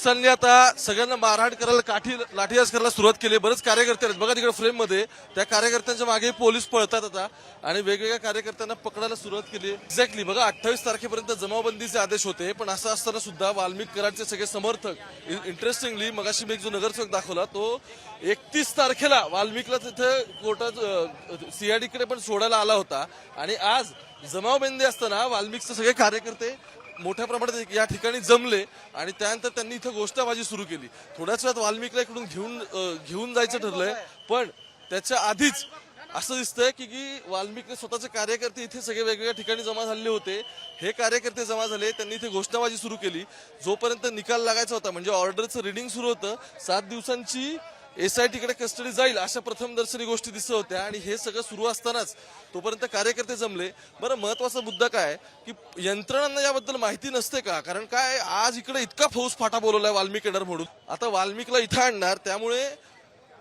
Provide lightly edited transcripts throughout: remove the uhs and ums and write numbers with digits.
पोलिसांनी आता सगळ्यांना मारहाण करायला लाठीचार्ज करायला सुरुवात केली. बरेच कार्यकर्ते आहेत बघा तिकडे फ्रेम मध्ये. त्या कार्यकर्त्यांच्या मागे पोलीस पळतात आता आणि वेगवेगळ्या कार्यकर्त्यांना पकडायला सुरुवात केली. एक्झॅक्टली बघा 28 तारखेपर्यंत जमावबंदीचे आदेश होते, पण असं असताना सुद्धा वाल्मिक कराडचे सगळे समर्थक इंटरेस्टिंगली मगाशी मी एक जो नगरसेवक दाखवला तो 31 तारखेला वाल्मिकला तिथे कोर्टात सीआयडीकडे पण सोडायला आला होता आणि आज जमावबंदी असताना वाल्मिकचे सगळे कार्यकर्ते मोठ्या प्रमाणात या ठिकाणी जमले आणि त्यानंतर त्यांनी इथं घोषणाबाजी सुरू केली. थोड्याच वेळात वाल्मिकला इकडून घेऊन जायचं ठरलंय, पण त्याच्या आधीच असं दिसतंय की वाल्मिकने स्वतःचे कार्यकर्ते इथे सगळे वेगवेगळ्या ठिकाणी जमा झालेले होते. हे कार्यकर्ते जमा झाले, त्यांनी इथे घोषणाबाजी सुरू केली. जोपर्यंत निकाल लागायचा होता म्हणजे ऑर्डरचं रिडिंग सुरू होतं, 7 दिवसांची एसआयटीकडे कस्टडी जाईल अशा प्रथमदर्शनी गोष्टी दिसत होत्या आणि हे सगळं सुरू असतानाच तोपर्यंत कार्यकर्ते जमले. बरं, महत्वाचा मुद्दा काय की यंत्रणांना याबद्दल माहिती नसते का? कारण काय आज इकडे इतका फौजफाटा बोलवलाय वाल्मिक येणार म्हणून. आता वाल्मिकला इथं आणणार, त्यामुळे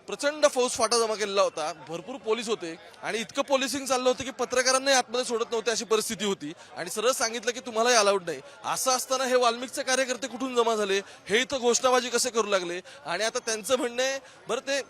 प्रचंड फौजफाटा जमा केलेला होता. भरपूर पोलीस होते आणि इतकं पोलिसिंग चाललं होतं की पत्रकारांनाही आतमध्ये सोडत नव्हते अशी परिस्थिती होती आणि सरळ सांगितलं की तुम्हालाही अलाउड नाही. असं असताना हे वाल्मिकचे कार्यकर्ते कुठून जमा झाले, हे इथं घोषणाबाजी कसे करू लागले आणि आता त्यांचं म्हणणं आहे बरं ते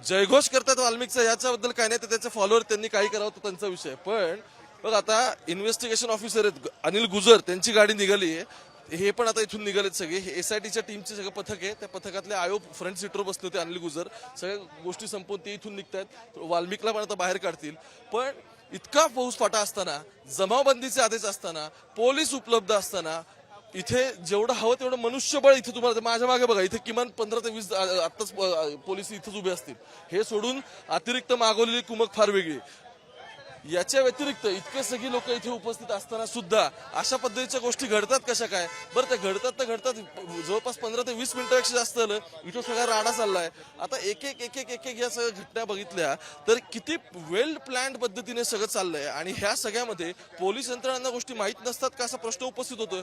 जयघोष करतात वाल्मिकचा, याच्याबद्दल काय नाही, तर त्याचे फॉलोअर त्यांनी काही करावं तो त्यांचा विषय. पण बघ आता इन्व्हेस्टिगेशन ऑफिसर आहेत अनिल गुजर, त्यांची गाडी निघाली आहे. हे पण आता इथून निघालेत सगळे. हे एसआयटीच्या टीमचे सगळं पथक आहे, त्या पथकातले आयोग फ्रंट सीटवर बसले होते अनिल गुजर. सगळ्या गोष्टी संपवून ते इथून निघतात. वाल्मिकला पण आता बाहेर काढतील. पण इतका फौजफाटा असताना, जमावबंदीचे आदेश असताना, पोलीस उपलब्ध असताना, इथे जेवढं हवं तेवढं मनुष्यबळ इथे तुम्हाला माझ्या मागे बघा, इथे किमान 15 ते 20 आत्ताच पोलीस इथंच उभे असतील. हे सोडून अतिरिक्त मागवलेली कुमक फार वेगळी. याच्या व्यतिरिक्त इतके सगळी लोक इथे उपस्थित असताना सुद्धा अशा पद्धतीच्या गोष्टी घडतात कशा काय? बरं, त्या घडतात तर घडतात. जवळपास 15 ते 20 मिनिटापेक्षा जास्त झालं इथं सगळा राडा चाललाय. आता एक एक या सगळ्या घटना बघितल्या तर किती वेल प्लॅन्ड पद्धतीने सगळं चाललंय आणि ह्या सगळ्यामध्ये पोलीस यंत्रणांना गोष्टी माहीत नसतात का असा प्रश्न उपस्थित होतोय.